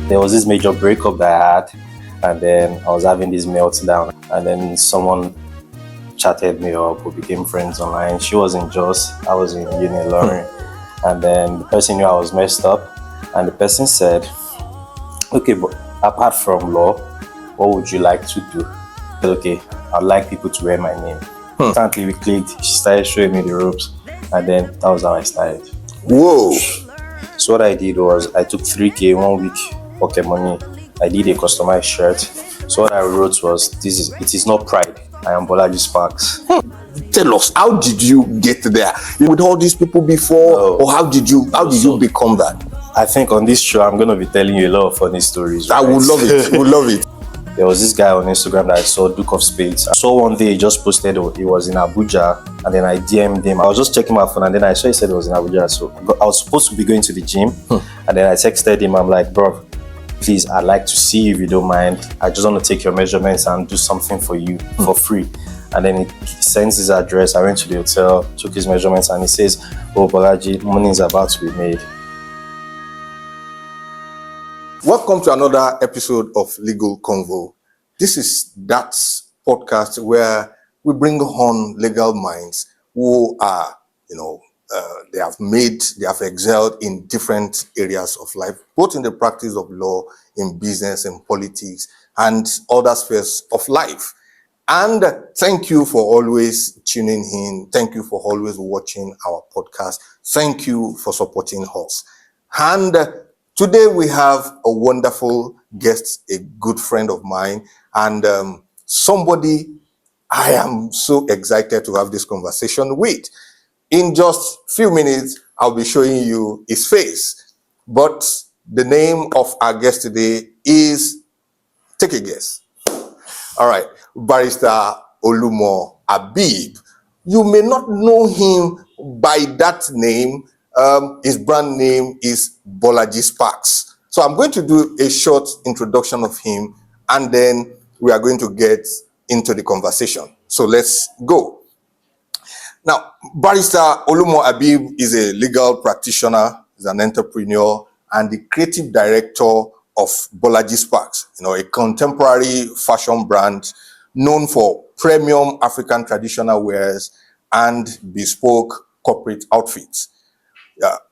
there was this major breakup that I had, and then I was having this meltdown, and then someone chatted me up. We became friends online. She was in Jos, I was in Uni, and then the person knew I was messed up, and the person said, okay, but apart from law, what would you like to do? I said, okay, I'd like people to wear my name. Instantly we clicked. She started showing me the ropes, and then that was how I started. Whoa. So what I did was I took 3K 1 week pocket money. I did a customized shirt. So what I wrote was, it is not pride, I am Bolaji Sparks. Tell us, how did you get there? With all these people before, or how did you become that? I think on this show I'm going to be telling you a lot of funny stories. Right? I would love it. Would love it. There was this guy on Instagram that I saw, Duke of Spades. I saw one day he just posted he was in Abuja, and then I DM'd him. I was just checking my phone, and then I saw he said he was in Abuja. So I was supposed to be going to the gym, and then I texted him. I'm like, bro, please, I'd like to see you if you don't mind. I just want to take your measurements and do something for you for free. And then he sends his address. I went to the hotel, took his measurements, and he says, oh, Bolaji, money is about to be made. Welcome to another episode of Legal Convo. This is that podcast where we bring on legal minds who are, they have excelled in different areas of life, both in the practice of law, in business, in politics, and other spheres of life. And thank you for always tuning in. Thank you for always watching our podcast. Thank you for supporting us. And today we have a wonderful guest, a good friend of mine, and somebody I am so excited to have this conversation with. In just a few minutes, I'll be showing you his face. But the name of our guest today is, take a guess. All right, Barrister Olumoh Habeeb. You may not know him by that name. His brand name is Bolaji Sparks. So I'm going to do a short introduction of him, and then we are going to get into the conversation. So let's go. Now, Barrister Olumoh Habeeb is a legal practitioner, is an entrepreneur, and the creative director of Bolaji Sparks, a contemporary fashion brand known for premium African traditional wears and bespoke corporate outfits.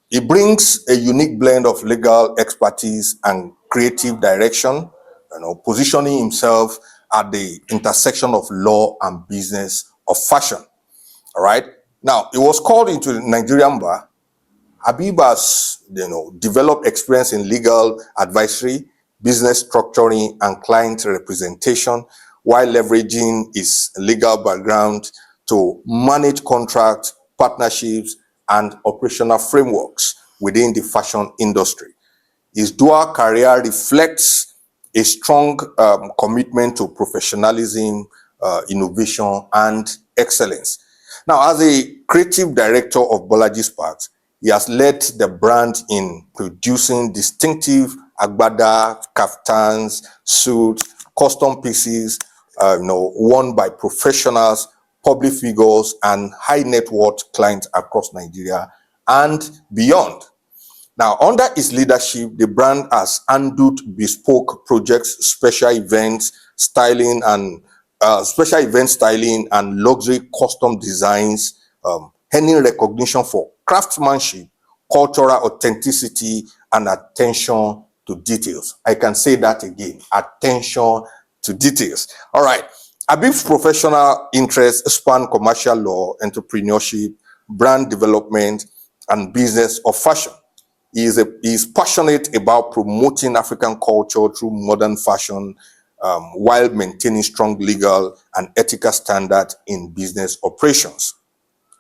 He brings a unique blend of legal expertise and creative direction, positioning himself at the intersection of law and business of fashion. All right. Now, he was called into the Nigerian Barr. Habeeb has, developed experience in legal advisory, business structuring, and client representation, while leveraging his legal background to manage contracts, partnerships, and operational frameworks within the fashion industry. His dual career reflects a strong commitment to professionalism, innovation, and excellence. Now, as a creative director of Bolaji Sparks, he has led the brand in producing distinctive agbada, kaftans, suits, custom pieces, worn by professionals, public figures, and high net worth clients across Nigeria and beyond. Now, under his leadership, the brand has handled bespoke projects, special event styling, and luxury custom designs, earning recognition for craftsmanship, cultural authenticity, and attention to details. I can say that again, attention to details. All right. Habeeb's professional interests span commercial law, entrepreneurship, brand development, and business of fashion. He is passionate about promoting African culture through modern fashion, while maintaining strong legal and ethical standards in business operations.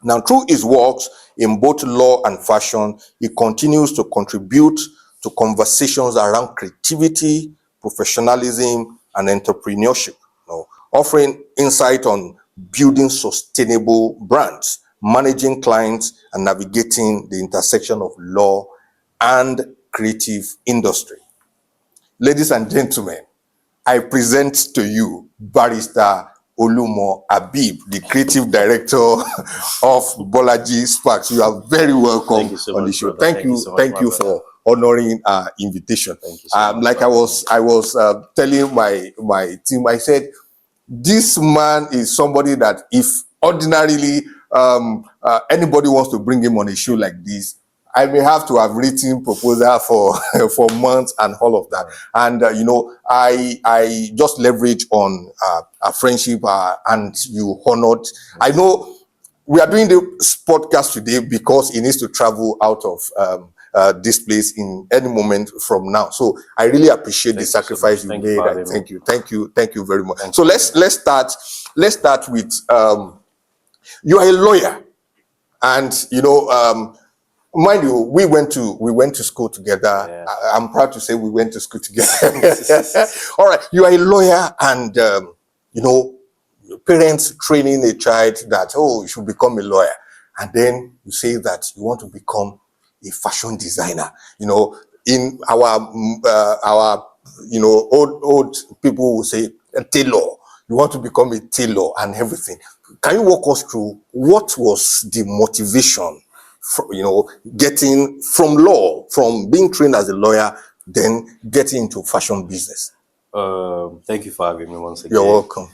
Now, through his works in both law and fashion, he continues to contribute to conversations around creativity, professionalism, and entrepreneurship, offering insight on building sustainable brands, managing clients, and navigating the intersection of law and creative industry. Ladies and gentlemen, I present to you Barrister Olumoh Habeeb, the creative director of Bolaji Sparks. You are very welcome on the show. Thank you for honoring our invitation. Thank you so much. Like I was telling my team, I said, this man is somebody that if ordinarily anybody wants to bring him on a show like this, I may have to have written proposal for for months and all of that. And I just leverage on a friendship and you honored. I know we are doing this podcast today because he needs to travel out of this place in any moment from now. So I really appreciate the sacrifice you made. Thank you very much. So let's start with you are a lawyer, and mind you, we went to school together. Yeah. I'm proud to say we went to school together. All right, you are a lawyer, and parents training a child that, oh, you should become a lawyer, and then you say that you want to become a fashion designer. In our old people will say a tailor. You want to become a tailor and everything. Can you walk us through what was the motivation for, getting from law, from being trained as a lawyer, then getting into fashion business? Thank you for having me once again. You're welcome.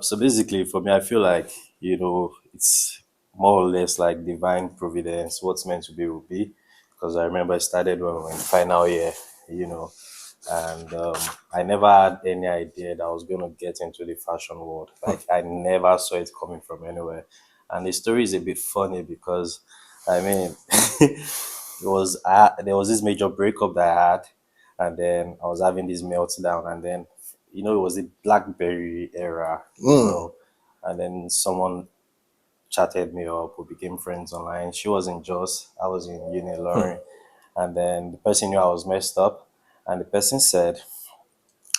So basically, for me, I feel like it's more or less like divine providence. What's meant to be will be. Because I remember I started when we were in final year, and I never had any idea that I was going to get into the fashion world. Like I never saw it coming from anywhere. And the story is a bit funny because, I mean, there was this major breakup that I had, and then I was having this meltdown, and then it was the BlackBerry era, and then someone chatted me up. We became friends online. She was in Jos, I was in Uni, and then the person knew I was messed up, and the person said,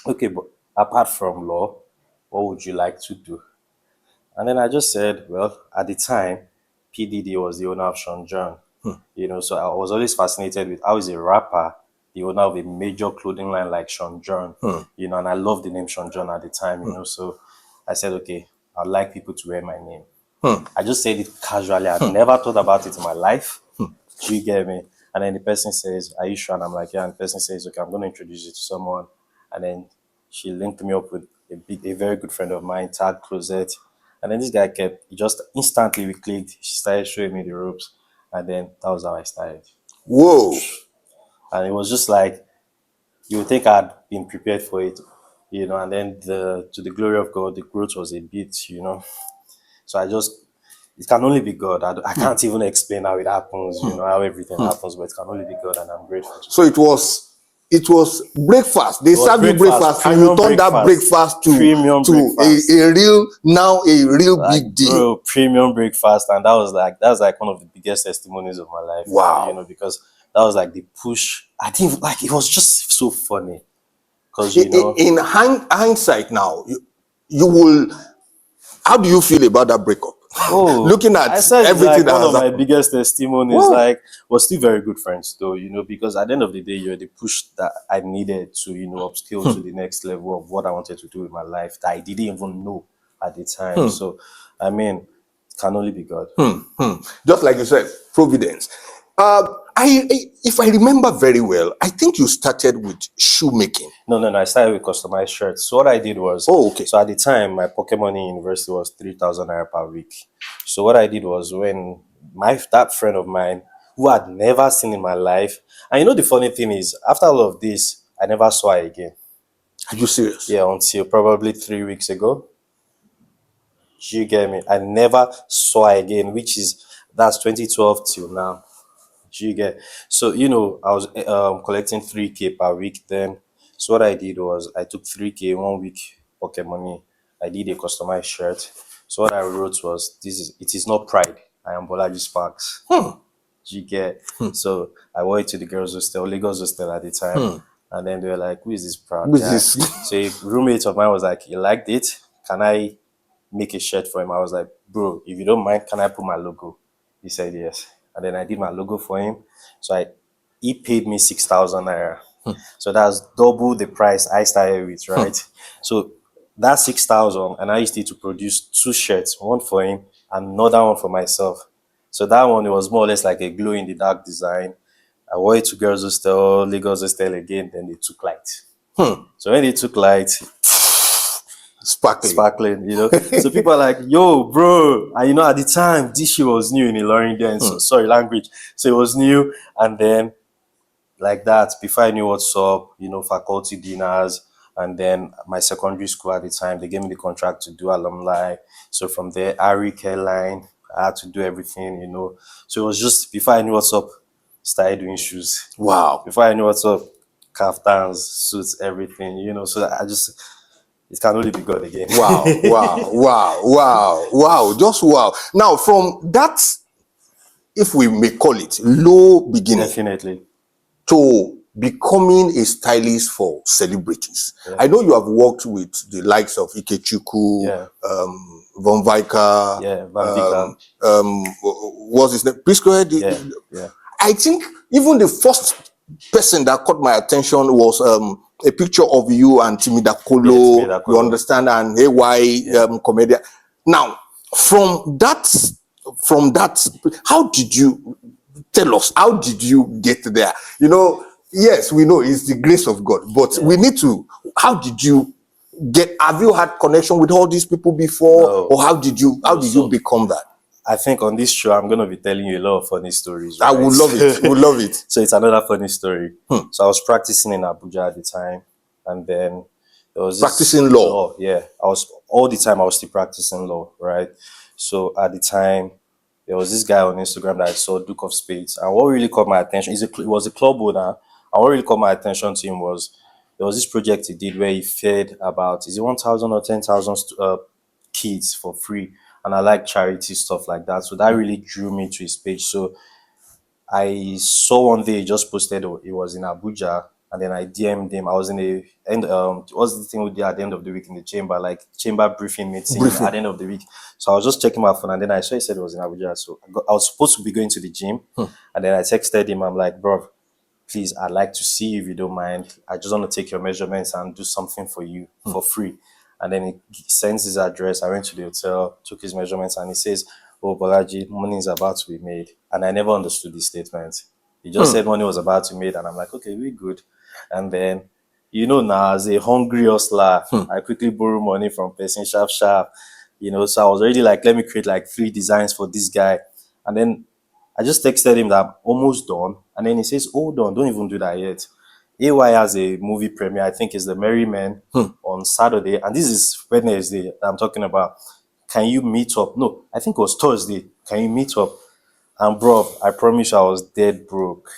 "Okay, but apart from law, what would you like to do?" And then I just said, well, at the time, PDD was the owner of Sean John. So I was always fascinated with how is a rapper the owner of a major clothing line like Sean John, and I loved the name Sean John at the time, so I said, okay, I'd like people to wear my name. I just said it casually. I'd never thought about it in my life. Do you get me? And then the person says, are you sure? And I'm like, yeah. And the person says, okay, I'm going to introduce you to someone. And then she linked me up with a very good friend of mine, Tag Closet. And then this guy just instantly we clicked. She started showing me the ropes. And then that was how I started. Whoa. And it was just like, you would think I'd been prepared for it, and then to the glory of God, the growth was a bit, So it can only be God. I can't even explain how it happens, how everything happens, but it can only be God, and I'm grateful. So it was breakfast. They serve you breakfast, and you turn that breakfast to a real big deal. Bro, premium breakfast, and that was like one of the biggest testimonies of my life. Wow. Because that was like the push. I didn't like. It was just so funny. Because in hindsight now, you will. How do you feel about that breakup? Oh, looking at I said everything it's like that one of has my biggest testimonies. Whoa. Like, we're still very good friends, though. Because at the end of the day, you're the push that I needed to, upskill to the next level of what I wanted to do with my life that I didn't even know at the time. So, I mean, it can only be God. Just like you said, providence. If I remember very well, I think you started with shoemaking. No. I started with customized shirts. So what I did was, So at the time, my pocket money in university was 3,000 naira per week. So what I did was when that friend of mine who I'd never seen in my life, and the funny thing is, after all of this, I never saw her again. Are you serious? Yeah, until probably 3 weeks ago. Do you get me? I never saw her again, that's 2012 till now. You get. So I was collecting 3K per week then. So what I did was I took 3K 1 week pocket money. I did a customized shirt. So what I wrote was, it is not pride, I am Bolaji Sparks. You get. So I wore it to the girls' hostel, Lagos hostel at the time. And then they were like, who is this proud guy? So a roommate of mine was like, he liked it. Can I make a shirt for him? I was like, bro, if you don't mind, can I put my logo? He said yes. And then I did my logo for him. So he paid me 6,000 naira. So that's double the price I started with, right? So that 6,000, and I used it to produce 2 shirts, one for him and another one for myself. So that one, it was more or less like a glow in the dark design. I wore it to girls' hostel, Lagos hostel again. Then they took light. So when they took light, sparkling, So people are like, yo, bro. And at the time, this shit was new in Ilorin then. So, sorry, language. So it was new. And then, like that, before I knew what's up, faculty dinners. And then my secondary school at the time, they gave me the contract to do alumni. So from there, Ari Caroline, I had to do everything, So it was just, before I knew what's up, started doing shoes. Wow. Before I knew what's up, kaftans, suits, everything, So it can only be God again. Wow. Just wow. Now, from that, if we may call it, low beginning. Definitely. To becoming a stylist for celebrities. Yeah. I know you have worked with the likes of Ikechukwu, Von Vicker, what's his name? Please go ahead. Yeah. I think even the first person that caught my attention was a picture of you and Timidakolo, you understand, and AY comedian. Now, from that, how did you tell us? How did you get there? Yes, we know it's the grace of God, but we need to. How did you get? Have you had connection with all these people before, or how did you become that? I think on this show, I'm going to be telling you a lot of funny stories. Right? I would love it. Would love it. So it's another funny story. So I was practicing in Abuja at the time, and then there was practicing law. Yeah, I was still practicing law, right? So at the time, there was this guy on Instagram that I saw, Duke of Spades, and what really caught my attention he was a club owner, and what really caught my attention to him was there was this project he did where he fed about 1,000 or 10,000 kids for free. And I like charity stuff like that. So that really drew me to his page. So I saw one day he just posted it was in Abuja, and then I DM'd him. I was in what's the thing we did at the end of the week in the chamber, like chamber briefing meeting at the end of the week. So I was just checking my phone, and then I saw he said it was in Abuja. So I was supposed to be going to the gym, and then I texted him. I'm like, bro, please, I'd like to see you if you don't mind. I just want to take your measurements and do something for you for free. And then he sends his address. I went to the hotel, took his measurements, and he says, oh, Bolaji, money is about to be made. And I never understood this statement. He just said money was about to be made, and I'm like, okay, we're good. And then, now as a hungry hustler, I quickly borrow money from person sharp. So I was already like, let me create like 3 designs for this guy. And then I just texted him that I'm almost done. And then he says, hold on, don't even do that yet. AY has a movie premiere, I think it's The Merry Men on Saturday. And this is Wednesday that I'm talking about. Can you meet up? No, I think it was Thursday. Can you meet up? And bro, I promise you I was dead broke.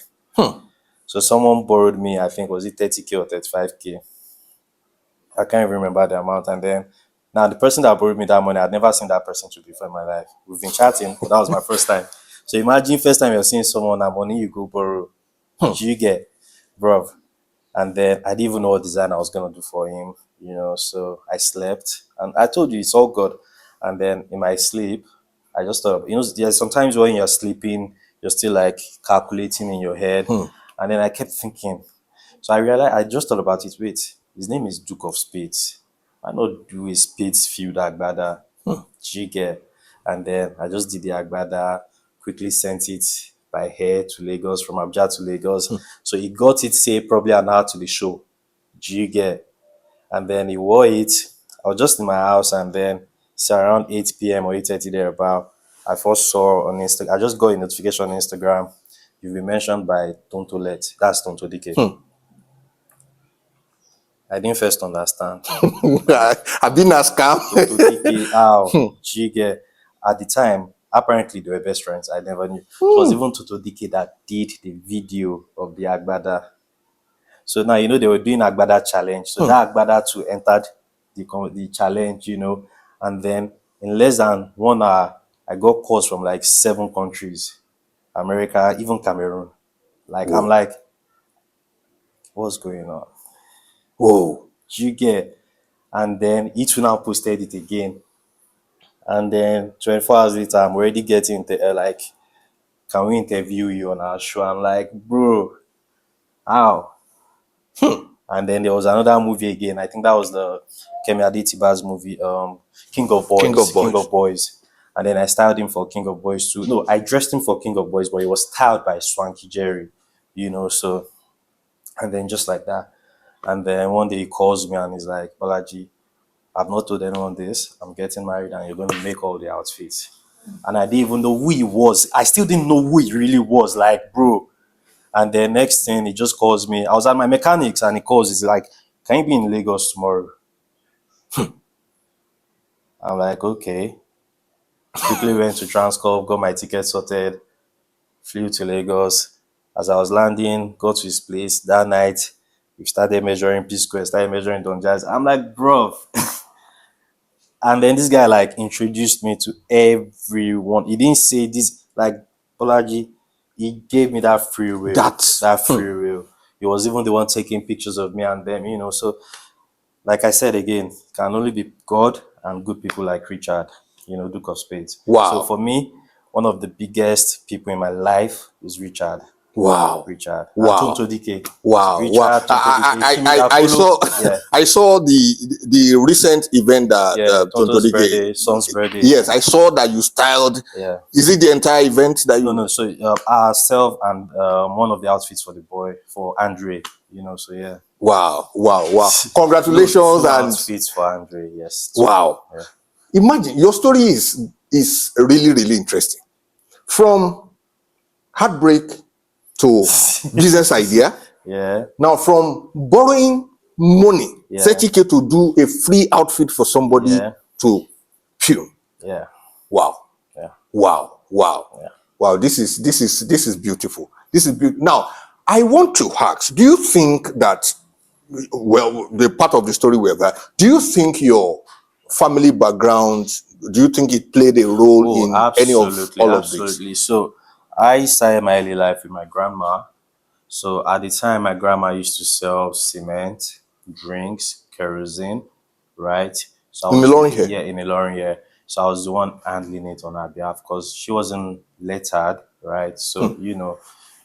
So someone borrowed me, I think, was it 30K or 35K? I can't even remember the amount. And then, now the person that borrowed me that money, I'd never seen that person to before in my life. We've been chatting, but that was my first time. So imagine first time you're seeing someone that money you go borrow. You get, bro. And then I didn't even know what design I was going to do for him, so I slept. And I told you, it's all good. And then in my sleep, I just thought, there's sometimes when you're sleeping, you're still like calculating in your head. And then I kept thinking. So I realized, I just thought about it. Wait, his name is Duke of Spades. Why not do a Spades field Agbada? Jigger. And then I just did the Agbada, quickly sent it by hair to Lagos, from Abuja to Lagos. So he got it, say, probably an hour to the show. Jigger. And then he wore it. I was just in my house, and then it's around 8 p.m. or 8:30 thereabout. I first saw on Instagram, I just got a notification on Instagram. You've been mentioned by Tontolet. That's Tonto DK. I didn't first understand. I've been a scam. Tonto DK, how? Jigger. At the time, apparently they were best friends. I never knew. It was even Tonto DK that did the video of the Agbada. So now, they were doing Agbada challenge. So that Agbada too entered the challenge, and then in less than 1 hour, I got calls from like 7 countries, America, even Cameroon. Like, I'm like, what's going on? Whoa. You get, and then each one now posted it again. And then 24 hours later, I'm already getting like, can we interview you on our show? I'm like, bro, how? And then there was another movie again. I think that was the Kemi Adetiba's movie, King of Boys. And then I styled him for King of Boys too. No, I dressed him for King of Boys, but he was styled by Swanky Jerry. So, and then just like that. And then one day he calls me and he's like, Balaji, I've not told anyone this. I'm getting married and you're going to make all the outfits. And I didn't even know who he was. I still didn't know who he really was. Like, bro. And then next thing, he just calls me. I was at my mechanics and he calls. He's like, can you be in Lagos tomorrow? I'm like, okay. Quickly went to Transcorp, got my ticket sorted, flew to Lagos. As I was landing, got to his place that night. We started measuring P square, started measuring Don Jazz. I'm like, bro. And then this guy like introduced me to everyone. He didn't say this like Bolaji. He gave me that free will. That free will. He was even the one taking pictures of me and them. So like I said again, can only be God and good people like Richard, Duke of Spades. Wow. So for me, one of the biggest people in my life is Richard. Wow. Richard. Wow. And Tonto Dike. Wow. Richard, Wow. I saw Yeah. I saw the recent event that Tonto's Tonto birthday, Dike. son's birthday. Yes, I saw that you styled. Yeah. Is it the entire event that you? No. So ourselves and one of the outfits for the boy, for Andre. So yeah. Wow. Congratulations. Two and outfits for Andre. Yes. Wow. Yeah. Imagine your story is really, really interesting. From heartbreak to business idea. Yeah. Now from borrowing money, 30K to do a free outfit for somebody to pure. Yeah. Wow. Yeah. Wow. Yeah. Wow. This is beautiful. This is beautiful. Now, I want to ask, do you think that, well, the part of the story where that, do you think your family background, do you think it played a role in any of all of this? Absolutely. So I started my early life with my grandma. So at the time, my grandma used to sell cement, drinks, kerosene, right? So in Ilorin here? Yeah, in Ilorin here. So I was the one handling it on her behalf because she wasn't lettered, right? So,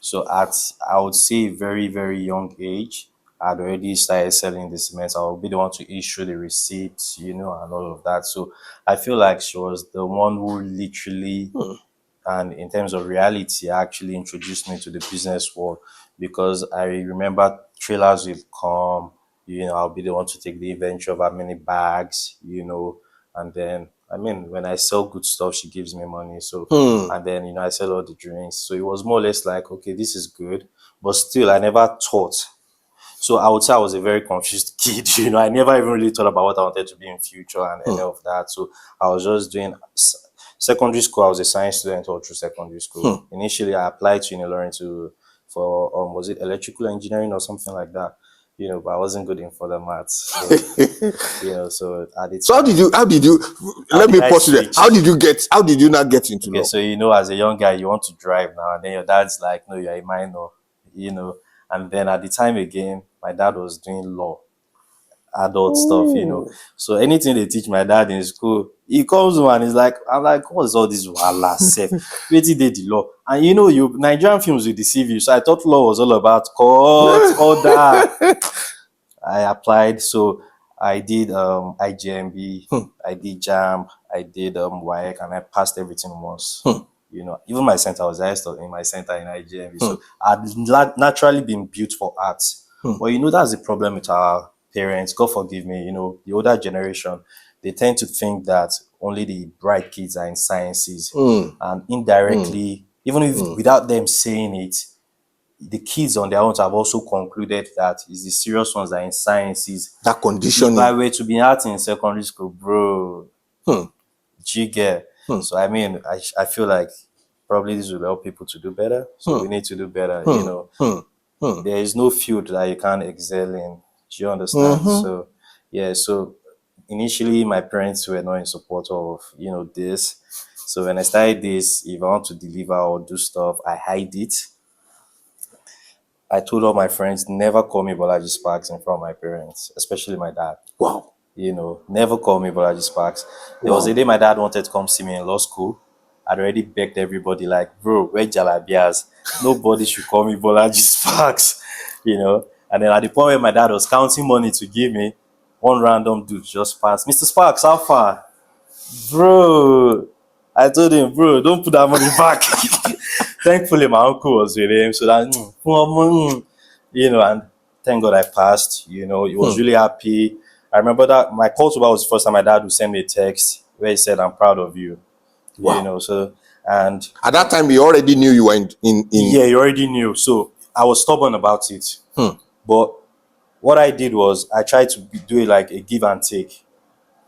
so at, I would say, very, very young age, I'd already started selling the cement. I would be the one to issue the receipts, and all of that. So I feel like she was the one who literally, and in terms of reality, actually introduced me to the business world, because I remember trailers will come, I'll be the one to take the inventory of how many bags, and then, when I sell good stuff, she gives me money. So, and then, I sell all the drinks. So it was more or less like, okay, this is good, but still, I never thought. So I would say I was a very confused kid. I never even really thought about what I wanted to be in future and any of that. So I was just doing secondary school. I was a science student all through secondary school. Initially, I applied to Unilearning for was it electrical engineering or something like that. But I wasn't good in further maths. So, so at the time, So how did you let me pause you there. How did you not get into law? So as a young guy, you want to drive now, and then your dad's like, no, you're a minor, and then at the time again, my dad was doing law, adult stuff. So anything they teach my dad in school, he comes home and he's like, I'm like, what is all this wala self? Waiting did the law. And you Nigerian films will deceive you. So I thought law was all about court, order. I applied, so I did IGMB, I did JAMB, I did WAEC, and I passed everything once. Even my center was highest in my center in IGMB. So I'd naturally been built for arts. But that's the problem with our parents. God forgive me, the older generation, they tend to think that only the bright kids are in sciences. And indirectly, even if without them saying it, the kids on their own have also concluded that it's the serious ones that are in sciences. That conditioning. If I were to be art in secondary school, bro, jigger. So I feel like probably this will help people to do better. So we need to do better. There is no field that you can't excel in. Do you understand? So yeah. So initially, my parents were not in support of this. So when I started this, if I want to deliver or do stuff, I hide it. I told all my friends, never call me Bolaji Sparks in front of my parents, especially my dad. Wow. Never call me Bolaji Sparks. There was a day my dad wanted to come see me in law school. I'd already begged everybody, like, bro, where Jalabias? Nobody should call me Bolaji Sparks, And then at the point where my dad was counting money to give me, one random dude just passed. Mr. Sparks, how far? Bro, I told him, bro, don't put that money back. thankfully my uncle was with him, so that and thank God I passed. He was really happy. I remember that my call to was the first time my dad would send me a text where he said, "I'm proud of you." Wow. So and At that time, he already knew you were in. yeah, you already knew. So I was stubborn about it. But what I did was I tried to do it like a give and take.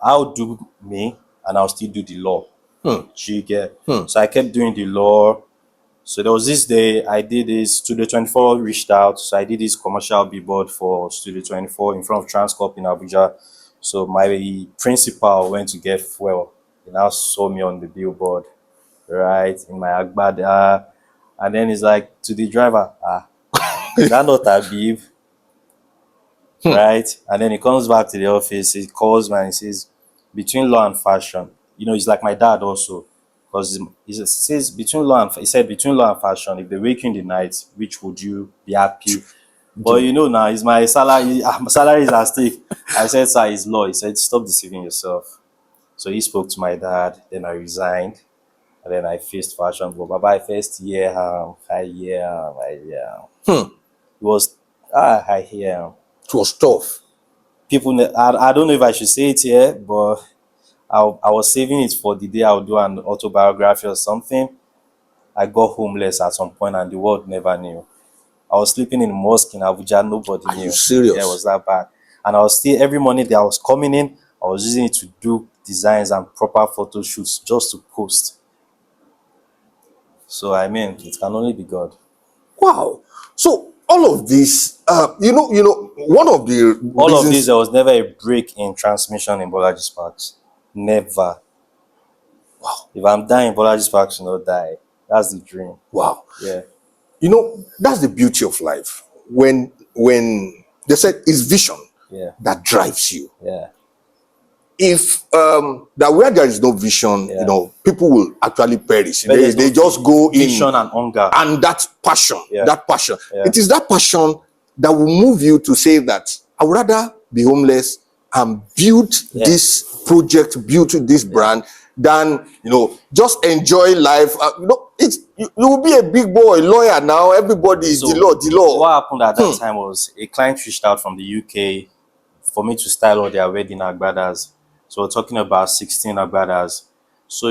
I'll do me and I'll still do the law. You get? So I kept doing the law. So there was this day I did this, Studio 24 reached out. So I did this commercial billboard for Studio 24 in front of Transcorp in Abuja. So my principal went to get fuel. He now saw me on the billboard, right, in my Agbada. And then he's like to the driver, is that not Habeeb? Right? And then he comes back to the office, he calls me and he says, between law and fashion, he's like my dad also. Because he says he said between law and fashion, if they wake you in the night, which would you be happy? But now it's my salary, my salary is at stake. I said, sir, it's law. He said, stop deceiving yourself. So he spoke to my dad, then I resigned, and then I faced fashion. But Baba, I faced it was I hear. It was tough. People, I don't know if I should say it here, but I was saving it for the day I would do an autobiography or something. I got homeless at some point and the world never knew. I was sleeping in a mosque in Abuja, nobody knew. Are you serious? Yeah, it was that bad. And I was still, every morning that I was coming in, I was using it to do designs and proper photo shoots just to post. So, it can only be God. Wow. So all of this, one of the All reasons, of this, there was never a break in transmission in Bolaji Sparks. Never. Wow. If I'm dying, Bolaji Sparks will not die. That's the dream. Wow. Yeah. That's the beauty of life. When they said it's vision that drives you. Yeah. If that where there is no vision, people will actually perish. They just go in vision and hunger and that passion. Yeah. That passion. Yeah. It is that passion that will move you to say that I would rather be homeless and build this project, build this brand than just enjoy life. You will be a big boy lawyer now. Everybody is the law. What happened at that time was a client reached out from the UK for me to style all their wedding agbadas. So we're talking about 16 agbadas. So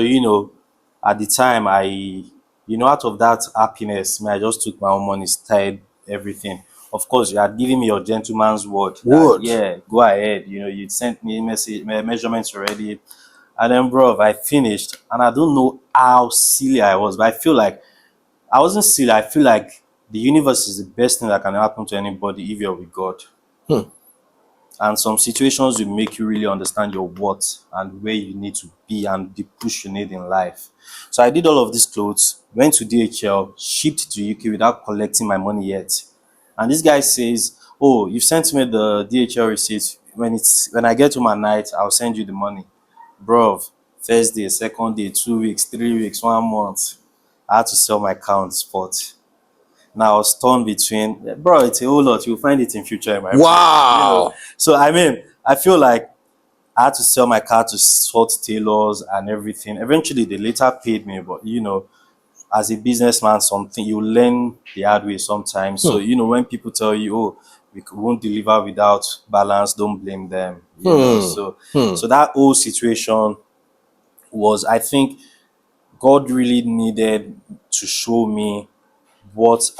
at the time out of that happiness, I just took my own money, styled everything. Of course, you had given me your gentleman's word. That, go ahead. You sent me measurements already. And then, bro, I finished, and I don't know how silly I was, but I feel like I wasn't silly. I feel like the universe is the best thing that can happen to anybody if you're with God. And some situations will make you really understand your worth and where you need to be and the push you need in life. So I did all of these clothes, went to DHL, shipped to UK without collecting my money yet. And this guy says, "Oh, you've sent me the DHL receipt. When I get home at night, I'll send you the money." Bro, first day, second day, 2 weeks, 3 weeks, 1 month, I had to sell my car on spot. Now I was torn between, bro, it's a whole lot. You'll find it in future in my wow. So I feel like I had to sell my car to sort tailors and everything. Eventually they later paid me, but as a businessman, something you learn the hard way sometimes. So when people tell you, "Oh, we won't deliver without balance," don't blame them. So that whole situation was, I think, God really needed to show me what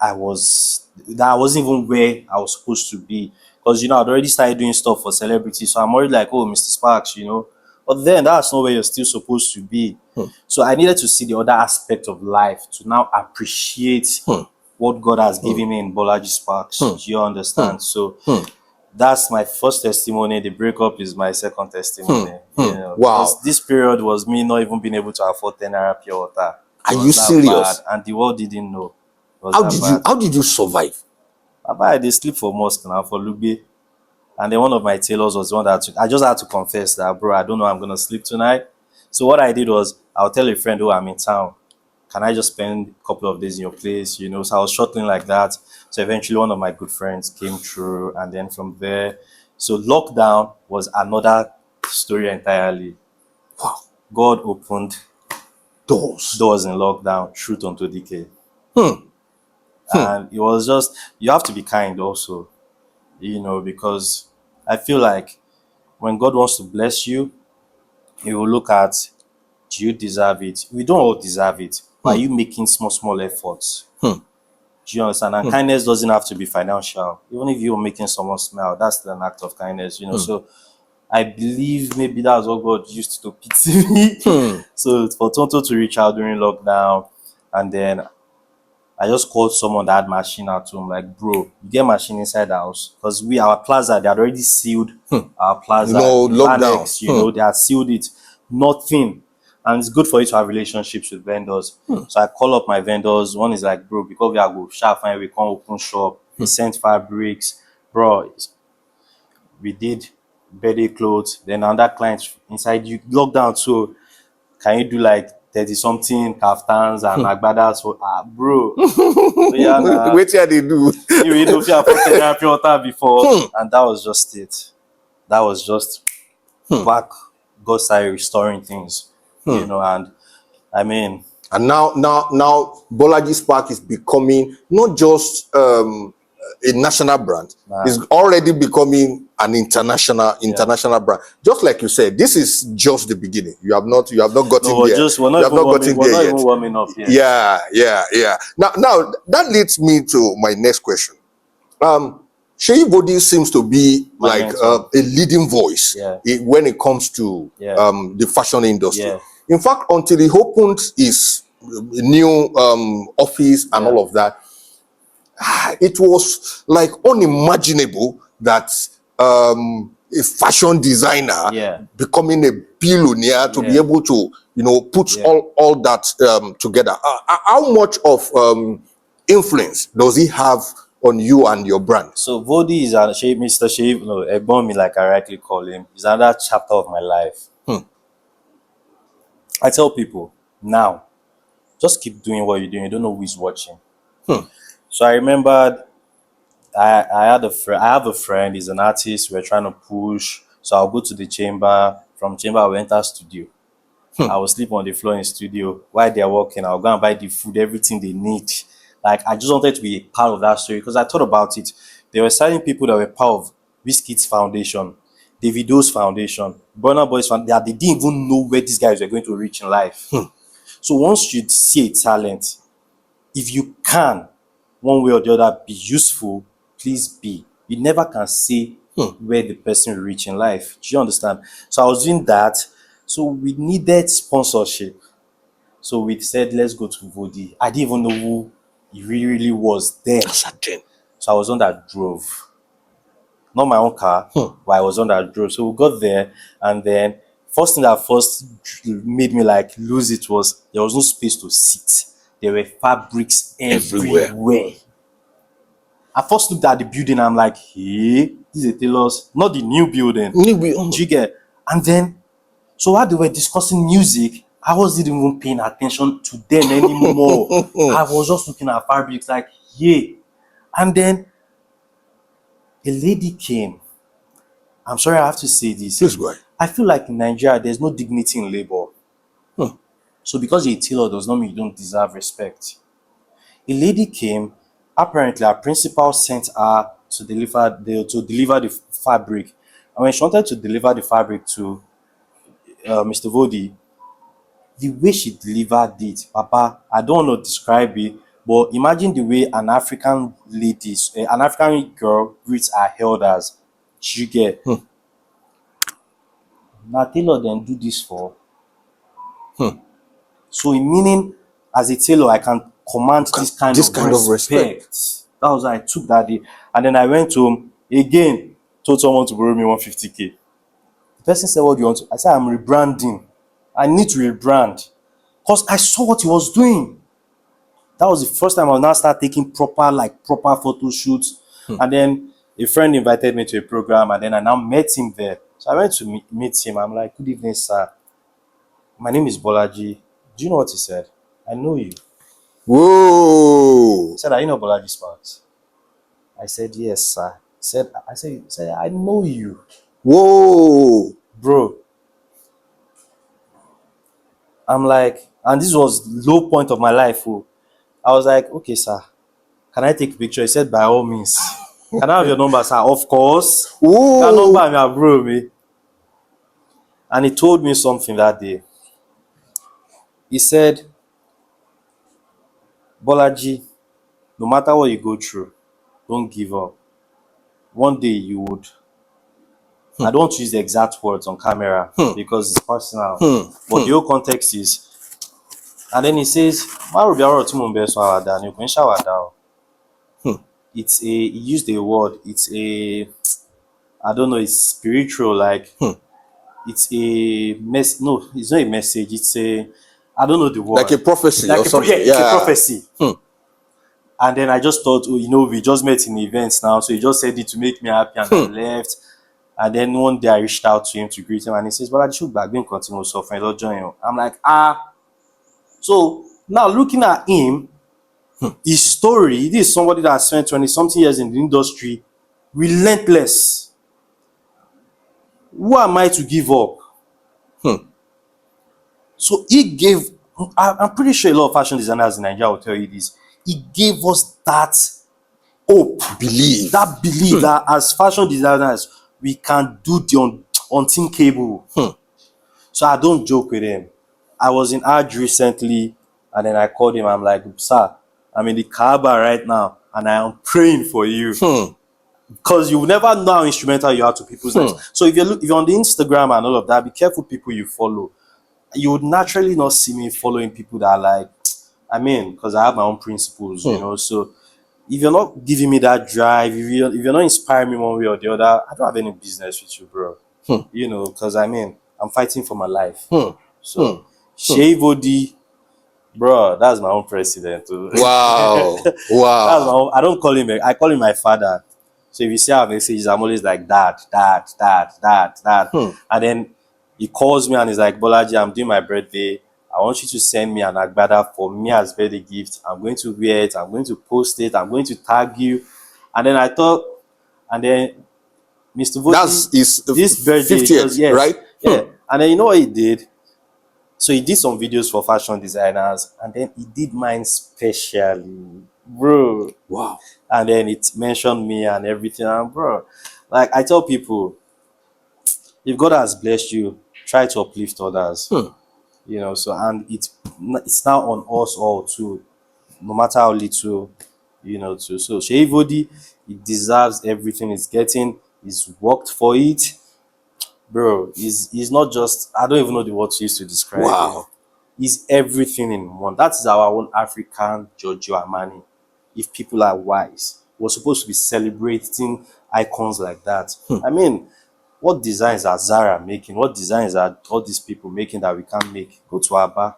I wasn't even where I was supposed to be. Because I'd already started doing stuff for celebrities, so I'm already like, "Oh, Mr. Sparks," But then that's not where you're still supposed to be. So I needed to see the other aspect of life to now appreciate what God has given me in Bolaji Sparks. Do you understand? So that's my first testimony. The breakup is my second testimony. Wow. Because this period was me not even being able to afford 10 naira pure water. Are you serious? Bad, and the world didn't know. How did you survive? I did sleep for mosque now for Lugbe. And then one of my tailors was the one that I just had to confess that, bro, I don't know I'm going to sleep tonight. So what I did was I'll tell a friend, "Oh, I'm in town. Can I just spend a couple of days in your place?" So I was shuttling like that. So eventually one of my good friends came through. And then from there, so lockdown was another story entirely. Wow. God opened doors in lockdown, truth unto decay. Hmm. And it was just, you have to be kind also, because I feel like when God wants to bless you, He will look at, do you deserve it? We don't all deserve it. But are you making small efforts? Hmm. Do you understand? And kindness doesn't have to be financial. Even if you're making someone smile, that's still an act of kindness. So I believe maybe that's what God used to pity me. So for Tonto to reach out during lockdown, and then I just called someone that had machine at home, like, bro, you get machine inside the house. Because our plaza, they had already sealed our plaza in Lockdown. Annex, they had sealed it. Nothing. And it's good for you to have relationships with vendors. So I call up my vendors. One is like, bro, because we are go sharp and we can't open shop. We sent fabrics. Bro, we did birthday clothes. Then another client inside you lockdown. So can you do like 30 something kaftans and agbadas for bro? Yeah, nah. Wait till they do. You know if you have put therapy water before, and that was just it. That was just back. God started restoring things, and I mean, And now Bolaji Spark is becoming not just a national brand, it's already becoming an international brand. Just like you said, this is just the beginning. You have not gotten no, there. we're not even warming up yet. Yeah. Now that leads me to my next question. Sheyi Bodi seems to be like a leading voice when it comes to the fashion industry. Yeah. In fact, until he opened his new office and all of that, it was like unimaginable that a fashion designer becoming a billionaire to be able to put all that together. How much of influence does he have on you and your brand? So Vodi is Mr. Sheib, Ebon me, like I rightly call him, is another chapter of my life. I tell people now, just keep doing what you're doing. You don't know who is watching. So I remembered I have a friend, he's an artist, we're trying to push. So I'll go to the chamber. From chamber, I'll enter studio. I will sleep on the floor in studio. While they're working, I'll go and buy the food, everything they need. Like, I just wanted to be a part of that story because I thought about it. There were certain people that were part of Wizkid's foundation, Davido's foundation, Burna Boy's foundation. They didn't even know where these guys were going to reach in life. So once you see a talent, if you can, one way or the other, be useful, please be. You never can say where the person will reach in life. Do you understand? So I was doing that. So we needed sponsorship. So we said, let's go to Vodi. I didn't even know who he really was then. So I was on that drove. Not my own car, but I was on that drove. So we got there, and then first thing that first made me like lose it was there was no space to sit. There were fabrics everywhere. I first looked at the building, I'm like, hey, this is a tailor's, not the new building. Do you get? And then, so while they were discussing music, I wasn't even paying attention to them anymore. I was just looking at fabrics like, yeah. And then a lady came. I'm sorry I have to say this. Please go ahead. I feel like in Nigeria, there's no dignity in labor. So because you're a tailor does not mean you don't deserve respect. A lady came. Apparently, our principal sent her to deliver the fabric. And when she wanted to deliver the fabric to Mr. Vodi, the way she delivered it, Papa, I don't want to describe it, but imagine the way an African an African girl greets her elders. You get. Now, tailor then do this for. So, in meaning, as a tailor, I can command this kind of respect. That was what I took that day. And then I went home again, told someone to borrow me 150K. The person said, what do you want to? I said, I'm rebranding. I need to rebrand. Because I saw what he was doing. That was the first time I now start taking proper photo shoots. And then a friend invited me to a program, and then I now met him there. So I went to meet him. I'm like, good evening, sir. My name is Bolaji. Do you know what he said? I know you. Whoa. He said, are you know Bolaji Sparks? I said, yes, sir. I said, I know you. Whoa. Bro. I'm like, and this was low point of my life. Oh. I was like, okay, sir, can I take a picture? He said, by all means. Can I have your number, sir? Of course. That Ooh. number, me, bro, me. And he told me something that day. He said, Bolaji, no matter what you go through, don't give up. One day you would. I don't want to use the exact words on camera because it's personal. But the whole context is, and then he says, it's a, he used a word, it's a, I don't know, it's spiritual, like, it's a mess, no, it's not a message, it's a, I don't know the word. Like a prophecy Like or something. yeah, it's a prophecy. And then I just thought, oh, you know, we just met in events now, so he just said it to make me happy, and I left. And then one day I reached out to him to greet him, and he says, but I should back being continue suffering, don't join you. I'm like, So now looking at him, his story, this is somebody that spent 20 something years in the industry, relentless. Who am I to give up? So he gave, I'm pretty sure a lot of fashion designers in Nigeria will tell you this. He gave us that hope, Believe. that belief that as fashion designers, we can do the unthinkable. So I don't joke with him. I was in Arj recently, and then I called him. I'm like, sir, I'm in the Kaaba right now, and I am praying for you. Because you will never know how instrumental you are to people's lives. So if you're on the Instagram and all of that, be careful people you follow. You would naturally not see me following people that are like, I mean, because I have my own principles, you know. So if you're not giving me that drive, if you're not inspiring me one way or the other, I don't have any business with you, bro. You know, because I mean, I'm fighting for my life. So Shea Vodi, bro, that's my own president. Wow. That's Wow. my own, I don't call him, I call him my father. So if you see our messages, I'm always like that. And then he calls me and he's like, Bolaji, I'm doing my birthday. I want you to send me an agbada for me as birthday gift. I'm going to wear it. I'm going to post it. I'm going to tag you. And then I thought, and then Mr. Vodi, That's his this birthday, 50th, yes, right? yeah. And then you know what he did? So he did some videos for fashion designers, and then he did mine specially, bro. Wow. And then it mentioned me and everything, and bro, like I tell people, if God has blessed you, try to uplift others. You know, so and it's now on us all too, no matter how little, you know, too. So Shea Vodi, he deserves everything he's getting. He's worked for it, bro. He's not just, I don't even know the words to use to describe him. Wow. He's everything in one. That is our own African Giorgio Armani. If people are wise, we're supposed to be celebrating icons like that. I mean, what designs are Zara making? What designs are all these people making that we can't make? Go to Abba.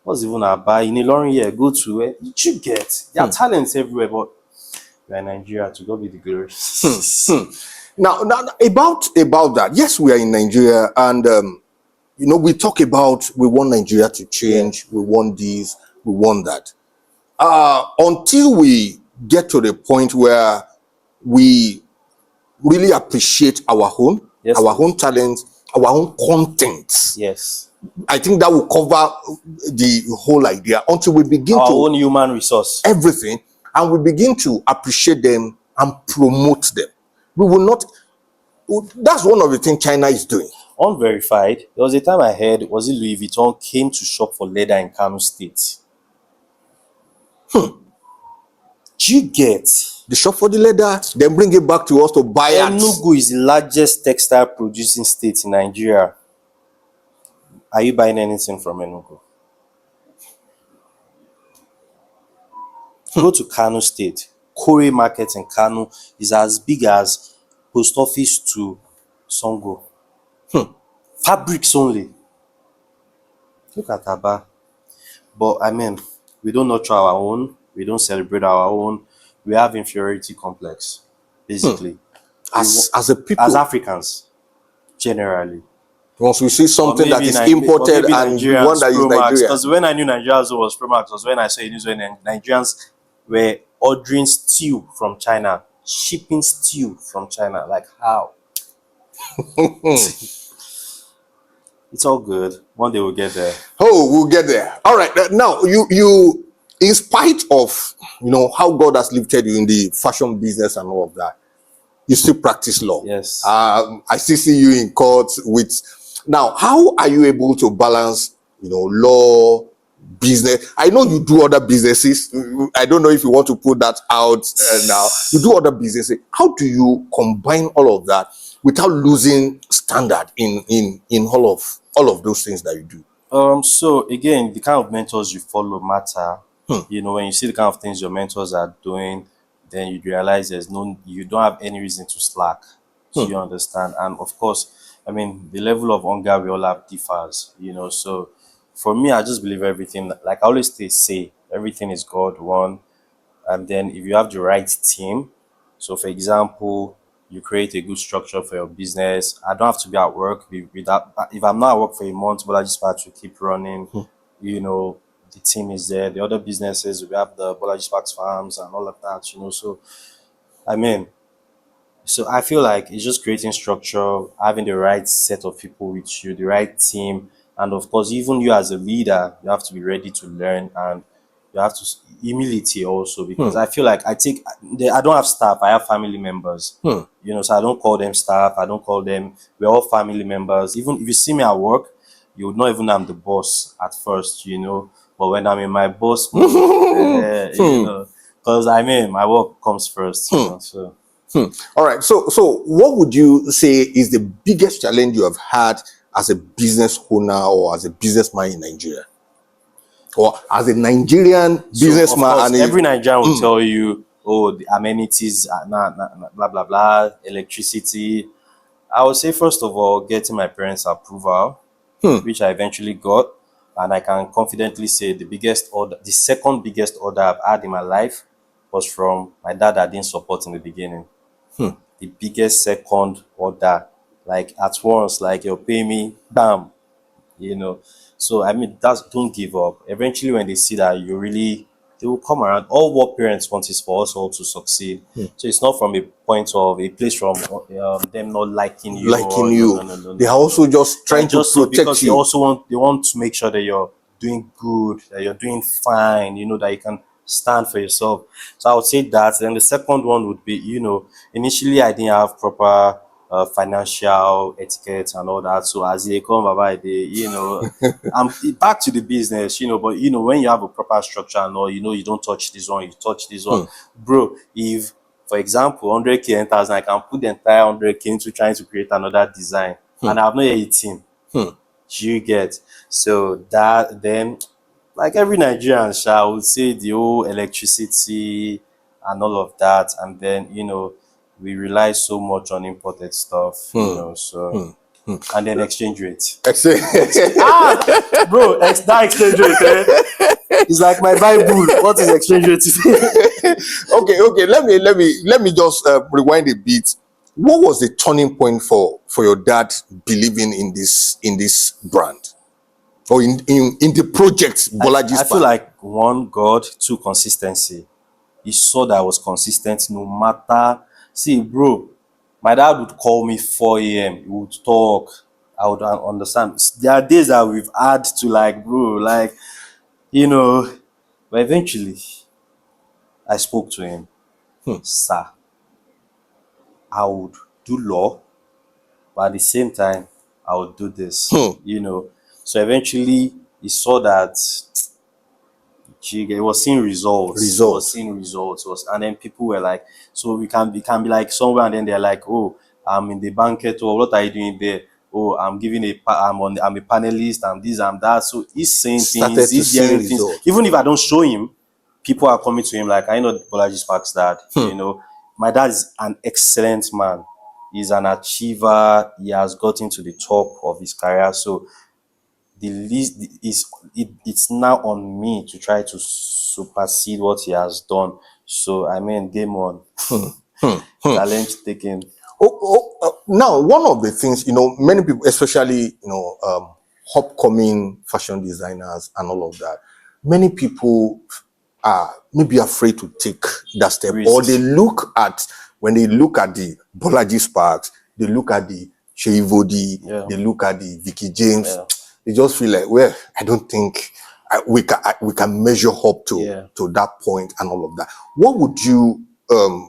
What's even Abba? In Ilorin here, go to where? You get. There are talents everywhere, but we're in Nigeria, to God be the glory. Now about that, yes, we are in Nigeria, and you know, we talk about we want Nigeria to change, we want this, we want that. Until we get to the point where we really appreciate our own, Yes, our please. own talents, our own content. Yes. I think that will cover the whole idea until we begin Our to own human resource. everything, and we begin to appreciate them and promote them. We will not. That's one of the things China is doing. Unverified. There was a time I heard, was it Louis Vuitton came to shop for leather in Kano State? Do you get? They shop for the leather, then bring it back to us to buy it. Enugu is the largest textile producing state in Nigeria. Are you buying anything from Enugu? Go to Kano State. Kore Market in Kano is as big as post office to Songo. Fabrics only. Look at Aba. But I mean, we don't nurture our own. We don't celebrate our own. We have inferiority complex, basically. As a people, As Africans, generally. once we see something that is imported and Nigerians, one that is Nigerian. Because when I knew Nigerians was Promax was when I saw it when Nigerians were ordering steel from China, shipping steel from China. Like how? It's all good. One day we'll get there. Oh, we'll get there. All right. Now, you, in spite of how God has lifted you in the fashion business and all of that, you still practice law. Yes. I still see you in court with. Now, how are you able to balance, law, business? I know you do other businesses. I don't know if you want to put that out now. You do other businesses. How do you combine all of that without losing standard in all of those things that you do? So again, the kind of mentors you follow matter. When you see the kind of things your mentors are doing, then you realize you don't have any reason to slack. So you understand. And of course, I mean, the level of hunger we all have differs, So for me, I just believe everything, like I always say, everything is God one. And then if you have the right team, so for example, you create a good structure for your business. I don't have to be at work without, if I'm not at work for a month, but I just have to keep running, the team is there. The other businesses, we have the Bolaji Sparks farms and all of that, So I mean, so I feel like it's just creating structure, having the right set of people with you, the right team, and of course, even you as a leader, you have to be ready to learn, and you have to humility also, because I feel like I don't have staff, I have family members, so I don't call them staff, I don't call them. We're all family members. Even if you see me at work, you would not even know I'm the boss at first, but when I'm in my boss mode, because my work comes first, so. All right. So what would you say is the biggest challenge you have had as a business owner or as a businessman in Nigeria? Or as a Nigerian businessman? Of course, every Nigerian will tell you, the amenities, blah, blah, blah, electricity. I would say, first of all, getting my parents' approval, which I eventually got. And I can confidently say the second biggest order I've had in my life was from my dad that didn't support in the beginning. The biggest second order, like at once, like you'll pay me, bam, So I mean, don't give up. Eventually, when they see that they will come around. All what parents want is for us all to succeed. So it's not from a place from them not liking you. No. They are also just trying to protect because you. They want to make sure that you're doing good, that you're doing fine. That you can stand for yourself. So I would say that. Then the second one would be, initially I didn't have proper financial etiquette and all that. So as they come about, I'm back to the business, but when you have a proper structure and all, you don't touch this one, you touch this one. Bro, if for example 100k enters, I can put the entire 100k into trying to create another design, and I have not yet 18. You get? So that then, like every Nigerian, I would say the whole electricity and all of that, and then we rely so much on imported stuff, and then exchange rate. Bro, that exchange rate, it's like my Bible. What is exchange rate? Okay. Let me just rewind a bit. What was the turning point for your dad believing in this brand? Or in the project Bolaji I feel like one, God, two, consistency. He saw that I was consistent no matter. See, bro, my dad would call me 4 a.m. He would talk. I would understand. There are days that we've had to bro, but eventually I spoke to him. Sir, I would do law, but at the same time, I would do this, So eventually he saw that it was seeing results. And then people were like, so we can be like somewhere, and then they're like, oh, I'm in the banquet, or what are you doing there? Oh, I'm a panelist, I'm this, I'm that. So he's saying things, he's hearing things. Even if I don't show him, people are coming to him like, I know Bolaji Sparks' dad. My dad is an excellent man. He's an achiever. He has gotten to the top of his career. So the least is it's now on me to try to supersede what he has done. So I mean, game on. Challenge taken. Now, one of the things, many people, especially, upcoming fashion designers and all of that, many people are maybe afraid to take that step. Risks. Or when they look at the Bolaji Sparks, they look at the Sheivodi, they look at the Vicky James. they just feel like, well, I don't think we can measure up Yeah. to that point and all of that. What would you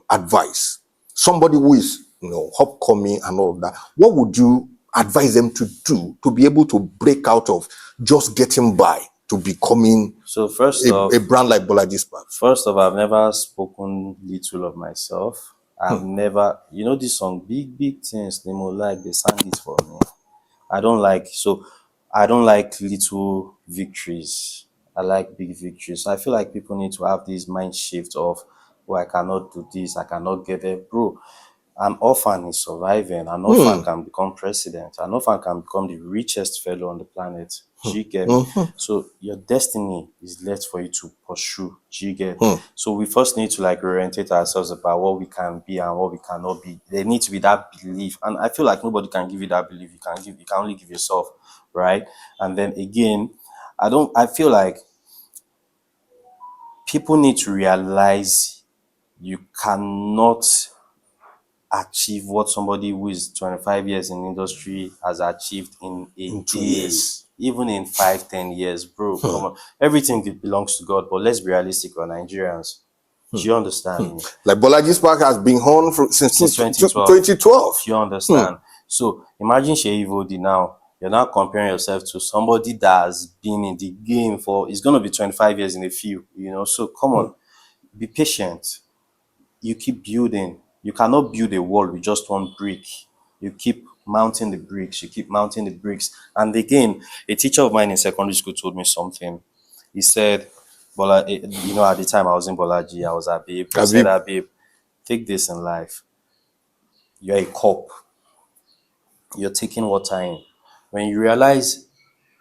advise somebody who is, upcoming and all of that? What would you advise them to do to be able to break out of just getting by to becoming So first off, a brand like Bolaji Sparks? First off, I've never spoken little of myself. I've never, this song, Big, Big Things, they more like, they sang it for me. I don't like little victories. I like big victories. So I feel like people need to have this mind shift of, oh, I cannot do this, I cannot get there. Bro, an orphan is surviving. An orphan can become president. An orphan can become the richest fellow on the planet. Do you get me? So your destiny is left for you to pursue. Do you get? So we first need to orientate ourselves about what we can be and what we cannot be. There needs to be that belief, and I feel like nobody can give you that belief. You can only give yourself, right? And then again, I feel like people need to realize you cannot achieve what somebody who is 25 years in the industry has achieved in a In 2 day, years. even in 5-10 years, bro. Come on, everything belongs to God, but let's be realistic, we're Nigerians. Do you understand me? Like Bolaji Sparks has been on since 2012. 2012. Do you understand? So imagine Sheyi Vodi now. You're now comparing yourself to somebody that has been in the game for, it's going to be 25 years in a few, So come on, be patient. You keep building. You cannot build a wall with just one brick. You keep mounting the bricks. You keep mounting the bricks. And again, a teacher of mine in secondary school told me something. He said, at the time I was in Bolaji, I was Habeeb. He said, Habeeb, take this in life. You're a cup. You're taking water in. When you realize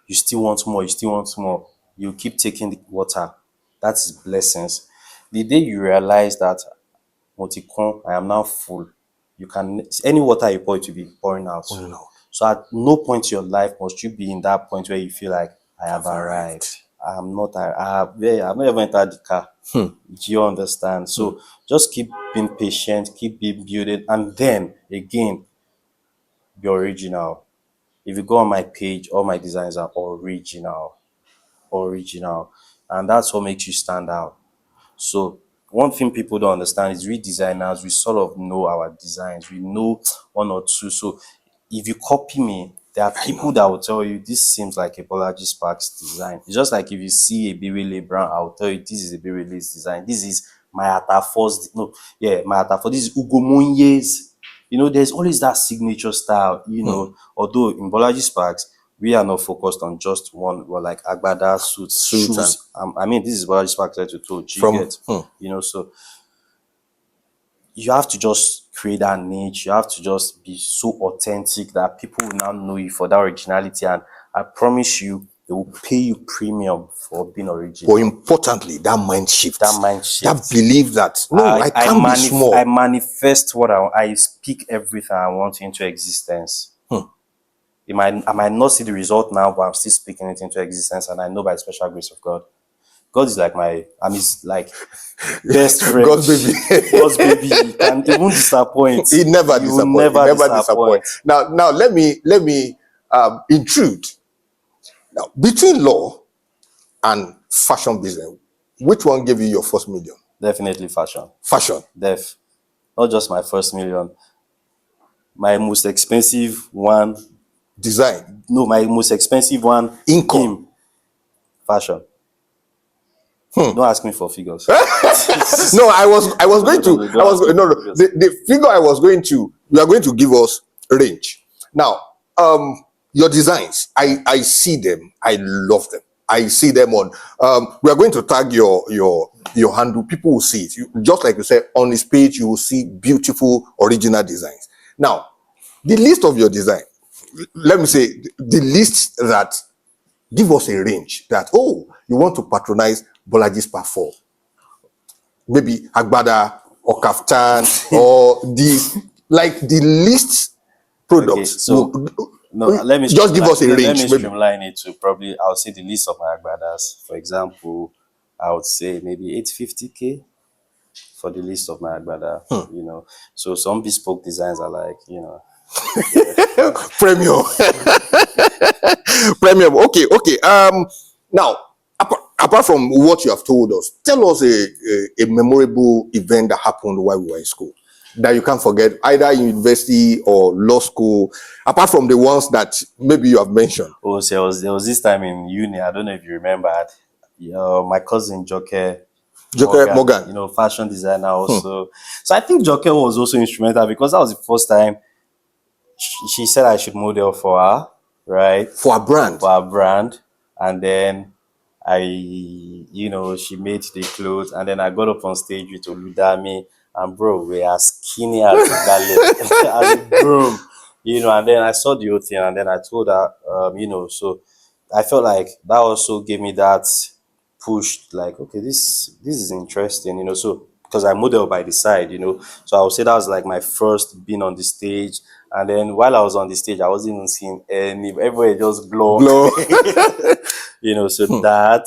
you still want more, you keep taking the water. That is blessings. The day you realize that I am now full. You can, any water you pour, it will be pouring out. So at no point in your life must you be in that point where you feel like I have arrived. I'm not. I've not even entered the car. Do you understand? So just keep being patient, keep being building, and then again, be original. If you go on my page, all my designs are original, and that's what makes you stand out. So one thing people don't understand is we designers, we sort of know our designs. We know one or two. So if you copy me, there are people that will tell you this seems like a Bolaji Sparks design. It's just like if you see a Birele Brown, I'll tell you this is a Birele's design. This is my Atafor's. No, yeah, my Atafor. This is Ugomonye's. There's always that signature style. Although in Bolaji Sparks, we are not focused on just one, well, like agbada, suits, shoes. This is Bolaji Sparks to told you get. So you have to just create that niche. You have to just be so authentic that people will now know you for that originality. And I promise you, they will pay you premium for being original. But importantly, that mind shift. That belief that, I be small. I manifest what I speak everything I want into existence. I might not see the result now, but I'm still speaking it into existence. And I know by the special grace of God. God is like his best friend. God's baby. God's baby. And he won't disappoint. He never disappoints. Now let me intrude. Now, between law and fashion business, which one gave you your first million? Definitely fashion. Fashion. Not just my first million. My most expensive one. Design. No, my most expensive one. Income. Fashion. Don't ask me for figures. No, I was going to. The figure I was going to. You are going to give us range. Now, your designs, I see them. I love them. I see them on. We are going to tag your handle. People will see it. Just like you said, on this page, you will see beautiful original designs. Now, the list of your design. Let me say the list that give us a range that you want to patronize Bolaji Sparks for. Maybe Agbada or Kaftan or the least products. Okay, so let me just give us a range. Let me streamline it to probably, I would say the list of my Agbadas. For example, I would say maybe 850K for the list of my Agbada. So some bespoke designs are like, Premium. Premium. Okay. Now, apart from what you have told us, tell us a memorable event that happened while we were in school that you can't forget, either in university or law school, apart from the ones that maybe you have mentioned. Oh, so there was this time in uni. I don't know if you remember. My cousin Joker Morgan. you know, fashion designer also. So I think Joker was also instrumental because that was the first time she said I should model for her, right? For a brand. For her brand. And then you know, she made the clothes, and then I got up on stage with Oludami, and bro, we are skinny as a garlic, as a broom, you know. And then I saw the whole thing, and then I told her, you know, so I felt like that also gave me that push, like, okay, this is interesting, you know. So because I model by the side, you know, so I would say that was like my first being on the stage. And then while I was on the stage, I wasn't even seeing everybody just blow. You know, so that,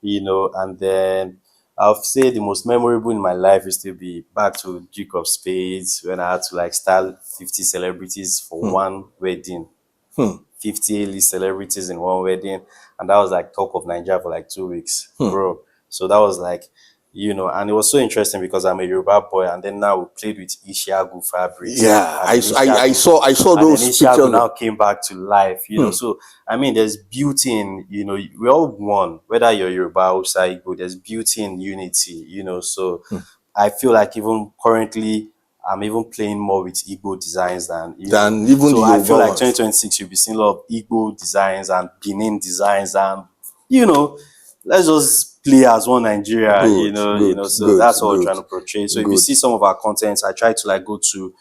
you know. And then I'll say the most memorable in my life is to be back to Duke of Spades when I had to like style 50 celebrities for one wedding. 50 A-list celebrities in one wedding, and that was like talk of Nigeria for like 2 weeks, bro. So that was like, you know, and it was so interesting because I'm a Yoruba boy, and then now we played with Ishiagu fabrics. Yeah, I saw And those then Ishiagu pictures. now came back to life, you know. So I mean, there's beauty in, you know, we're all one, whether you're Yoruba or Igbo, there's beauty in unity, you know. So I feel like even currently I'm even playing more with Igbo designs than even so the I feel Yoruba like ones. 2026 you'll be seeing a lot of Igbo designs and Benin designs, and you know, let's just play as one Nigeria, you know. So that's what we're trying to portray. So if you see some of our contents, I try to like go to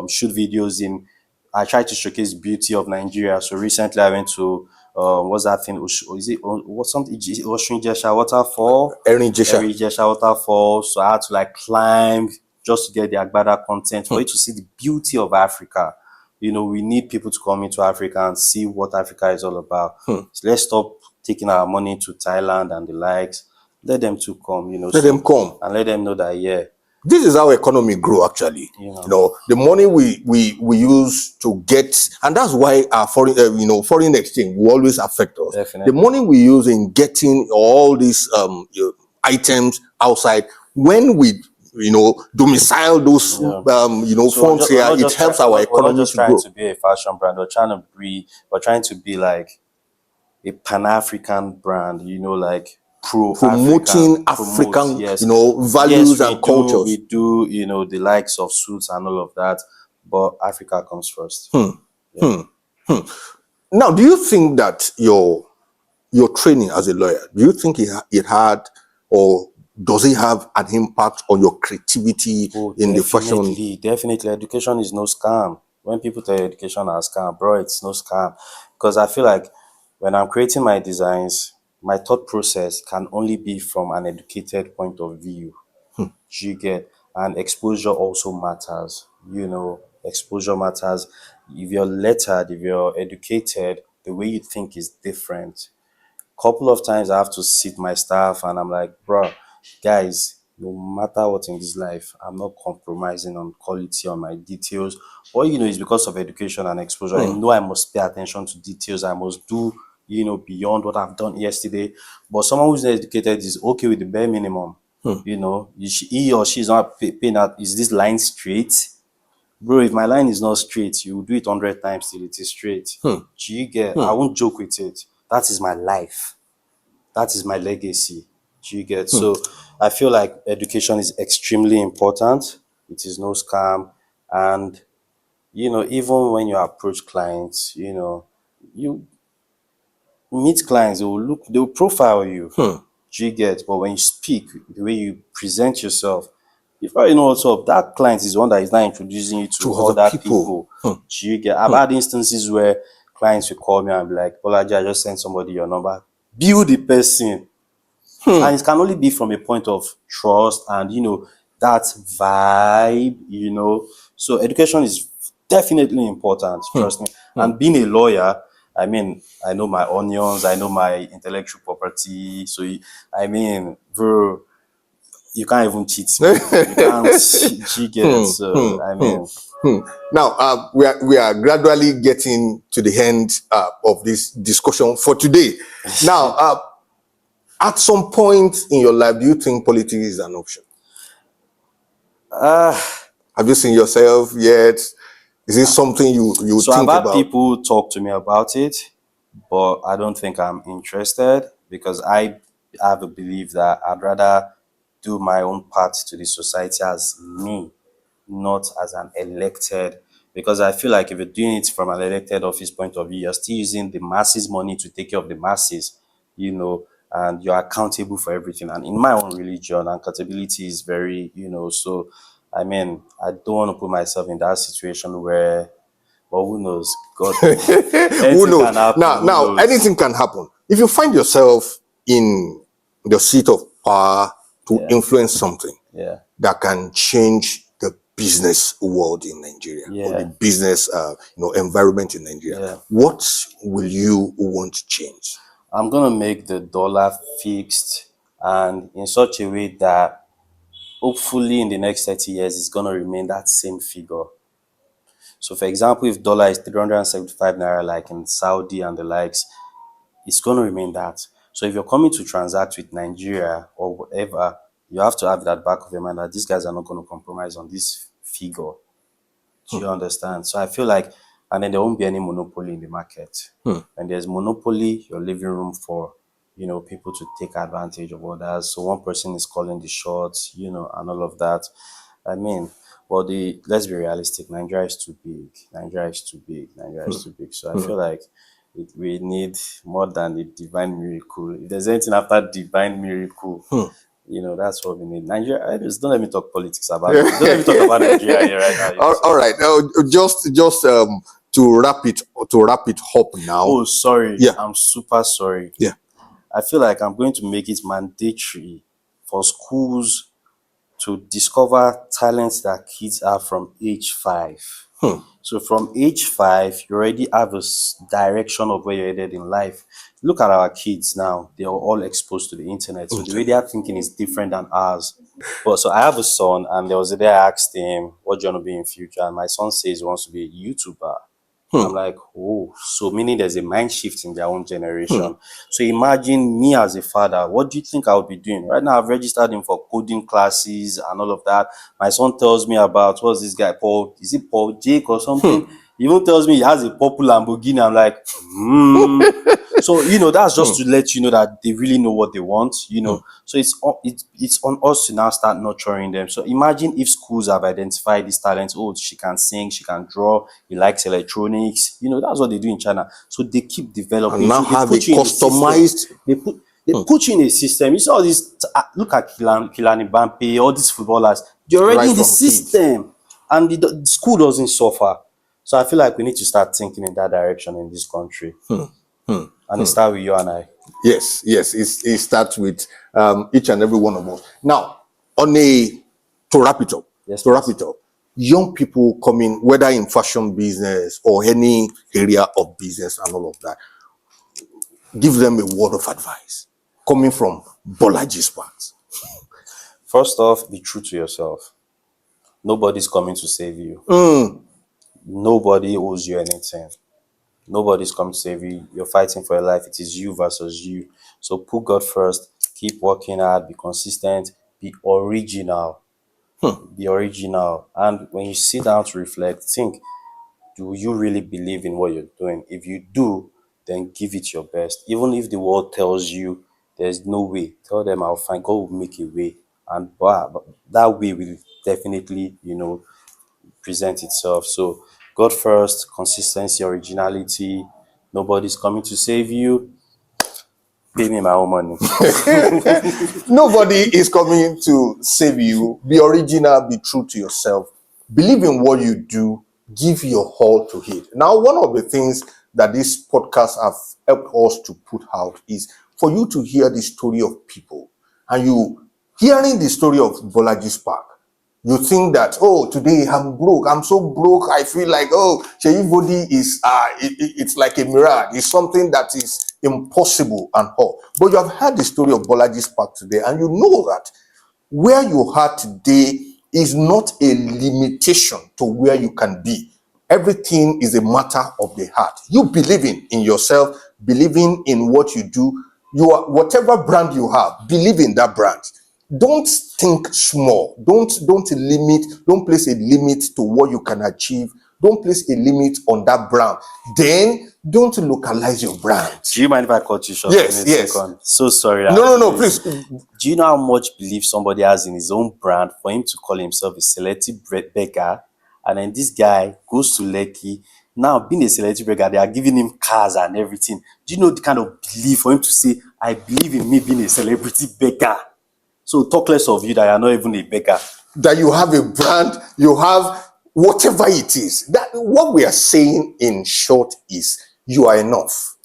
shoot videos in. I try to showcase beauty of Nigeria. So recently I went to what's that thing? Is it what's something? Oshun Jesha waterfall? Erin Jesha. Jesha waterfall. So I had to like climb just to get the Agbada content for you to see the beauty of Africa. You know, we need people to come into Africa and see what Africa is all about. So let's stop taking our money to Thailand and the likes. Let them to come, you know. Let them come. And let them know that, yeah. This is how economy grow, actually. You know, the money we use to get, and that's why our foreign exchange will always affect us. Definitely. The money we use in getting all these items outside, when we domicile those funds here, it helps our economy we're not just to trying grow. to be a fashion brand. We're trying to be like a Pan-African brand, you know, like Promoting African, yes. values and cultures. We do, you know, the likes of suits and all of that, but Africa comes first. Now, do you think that your training as a lawyer, do you think it had, or does it have an impact on your creativity in the fashion? Definitely. Education is no scam. When people tell you education is a scam, bro, it's no scam. Because I feel like when I'm creating my designs, my thought process can only be from an educated point of view. You get, and exposure also matters. You know, exposure matters. If you're lettered, if you're educated, the way you think is different. Couple of times I have to sit my staff and I'm like, bro, guys, no matter what in this life, I'm not compromising on quality, on my details. Or, you know, it's because of education and exposure. I know I must pay attention to details. I must do, you know, beyond what I've done yesterday. But someone who's not educated is okay with the bare minimum. You know, he or she is not paying out. Is this line straight? Bro, if my line is not straight, you will do it 100 times till it is straight. Do you get? I won't joke with it. That is my life. That is my legacy. Do you get? So I feel like education is extremely important. It is no scam. And, you know, even when you approach clients, you know, you meet clients, they will profile you. Do you get? But when you speak, the way you present yourself, you probably know what's up. That client is one that is not introducing you to other people. Do you get? I've had instances where clients will call me and be like, Bolaji, I just sent somebody your number. Build the person. And it can only be from a point of trust and, you know, that vibe, you know. So education is definitely important, trust me. And being a lawyer, I mean, I know my onions, I know my intellectual property. So, I mean, bro, you can't even cheat me. You can't cheat it. So, I mean, Now, we are gradually getting to the end of this discussion for today. Now, at some point in your life, do you think politics is an option? Have you seen yourself yet? Is it something you So think I've had about? people talk to me about it, but I don't think I'm interested because I have a belief that I'd rather do my own part to the society as me, not as an elected. Because I feel like if you're doing it from an elected office point of view, you're still using the masses' money to take care of the masses, and you're accountable for everything. And in my own religion, accountability is very, so I mean, I don't want to put myself in that situation where, but who knows? God, Who anything knows? can happen. Now, Who now, knows? anything can happen. If you find yourself in the seat of power to influence something Yeah. that can change the business world in Nigeria or the business, environment in Nigeria, what will you want to change? I'm gonna make the dollar fixed and in such a way that hopefully in the next 30 years it's gonna remain that same figure. So for example, if dollar is 375 naira like in Saudi and the likes, it's gonna remain that. So if you're coming to transact with Nigeria or whatever, you have to have that back of your mind that these guys are not gonna compromise on this figure. Do you understand? So I feel like, and then there won't be any monopoly in the market. When there's monopoly, you're leaving room for, people to take advantage of others. So one person is calling the shots, and all of that. I mean, but let's be realistic. Nigeria is too big. Nigeria is too big. Nigeria is too big. So I feel like we need more than a divine miracle. If there's anything after divine miracle, that's what we need. Nigeria, don't let me talk politics about it. Don't let me talk about Nigeria here right now. All right. Just to wrap it up now. Oh, sorry. Yeah. I'm super sorry. Yeah. I feel like I'm going to make it mandatory for schools to discover talents that kids have from age 5. So from age 5, you already have a direction of where you're headed in life. Look at our kids now. They are all exposed to the internet. So the way they are thinking is different than ours. But so I have a son, and there was a day I asked him, what do you want to be in future? And my son says he wants to be a YouTuber. I'm like, oh, so meaning there's a mind shift in their own generation. So imagine me as a father, what do you think I would be doing? Right now, I've registered him for coding classes and all of that. My son tells me about, what's this guy, Paul? Is it Paul Jake or something? He even tells me he has a purple Lamborghini. I'm like, So, that's just to let you know that they really know what they want, So it's on us to now start nurturing them. So imagine if schools have identified these talents. Oh, she can sing, she can draw, he likes electronics. That's what they do in China. So they keep developing. And now so they have put a you in customized. They put you in a system. You see all these, look at Kilani Mbappe, all these footballers. They're already Right in the from system. And the school doesn't suffer. So I feel like we need to start thinking in that direction in this country. And it starts with you and I. Yes. It starts with each and every one of us. Now, to wrap it up, young people coming, whether in fashion business or any area of business and all of that, give them a word of advice coming from Bolaji's part. First off, be true to yourself. Nobody's coming to save you. Nobody owes you anything. Nobody's coming to save you. You're fighting for your life. It is you versus you. So put God first. Keep working hard. Be consistent. Be original. Be original. And when you sit down to reflect, think, do you really believe in what you're doing? If you do, then give it your best. Even if the world tells you there's no way, tell them I'll find, God will make a way. And that way will definitely, present itself. So God first, consistency, originality. Nobody's coming to save you. Pay me my own money. Nobody is coming to save you. Be original, be true to yourself. Believe in what you do. Give your all to it. Now, one of the things that this podcast have helped us to put out is for you to hear the story of people. And you hearing the story of Bolaji Park, you think that, oh, today I'm broke. I'm so broke. I feel like, oh, Sheivodi is, it's like a mirage. It's something that is impossible and all. But you have heard the story of Bolaji Park today, and you know that where you are today is not a limitation to where you can be. Everything is a matter of the heart. You believing in yourself, believing in what you do, whatever brand you have, believe in that brand. Don't think small. Don't place a limit to what you can achieve. Don't place a limit on that brand. Then don't localize your brand. Do you mind if I cut you short? Yes, in a yes. second? So sorry. No, please. Do you know how much belief somebody has in his own brand for him to call himself a selective bread baker? And then this guy goes to Lekki. Now, being a selective breaker, they are giving him cars and everything. Do you know the kind of belief for him to say, I believe in me being a celebrity baker? So talk less of you that you are not even a baker. That you have a brand, you have whatever it is. That what we are saying in short is you are enough.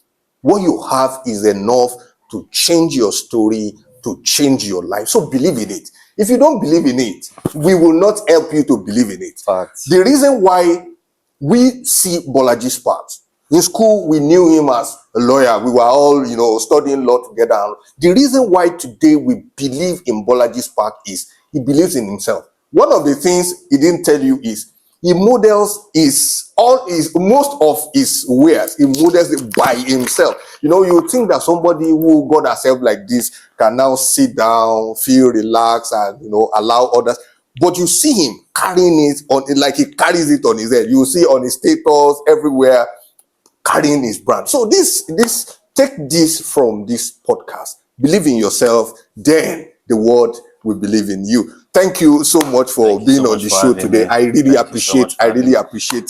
What you have is enough to change your story, to change your life. So believe in it. If you don't believe in it, we will not help you to believe in it. Facts. The reason why we see Bolaji's part, in school, we knew him as a lawyer. We were all, studying law together. The reason why today we believe in Bolaji's part is he believes in himself. One of the things he didn't tell you is he models most of his wares. He models it by himself. You think that somebody who got herself like this can now sit down, feel relaxed, and allow others. But you see him carrying it on, like he carries it on his head. You see on his status everywhere, carrying his brand. So take this from this podcast. Believe in yourself, then the world will believe in you. Thank you so much for being on the show today. I really appreciate.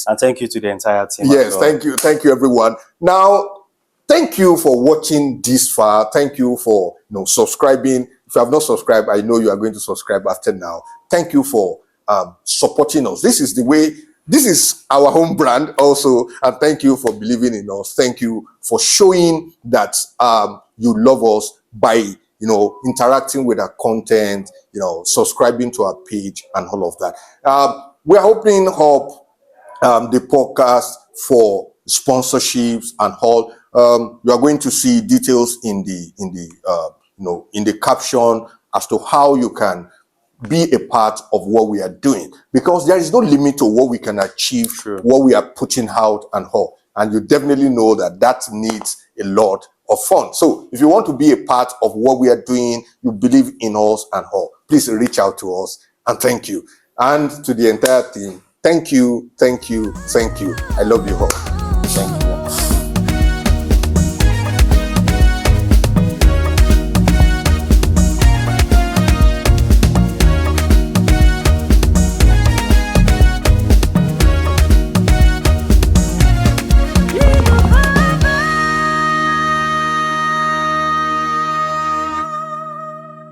And thank you to the entire team. Yes, thank you everyone. Now, thank you for watching this far. Thank you for subscribing. If you have not subscribed, I know you are going to subscribe after now. Thank you for supporting us. This is our home brand also, and thank you for believing in us. Thank you for showing that you love us by interacting with our content, subscribing to our page and all of that. We're opening up the podcast for sponsorships and all. You are going to see details in the caption as to how you can be a part of what we are doing, because there is no limit to what we can achieve. True. What we are putting out and all, and you definitely know that needs a lot of fun. So if you want to be a part of what we are doing, you believe in us and all, please reach out to us. And thank you. And to the entire team, thank you. I love you all. Thank you.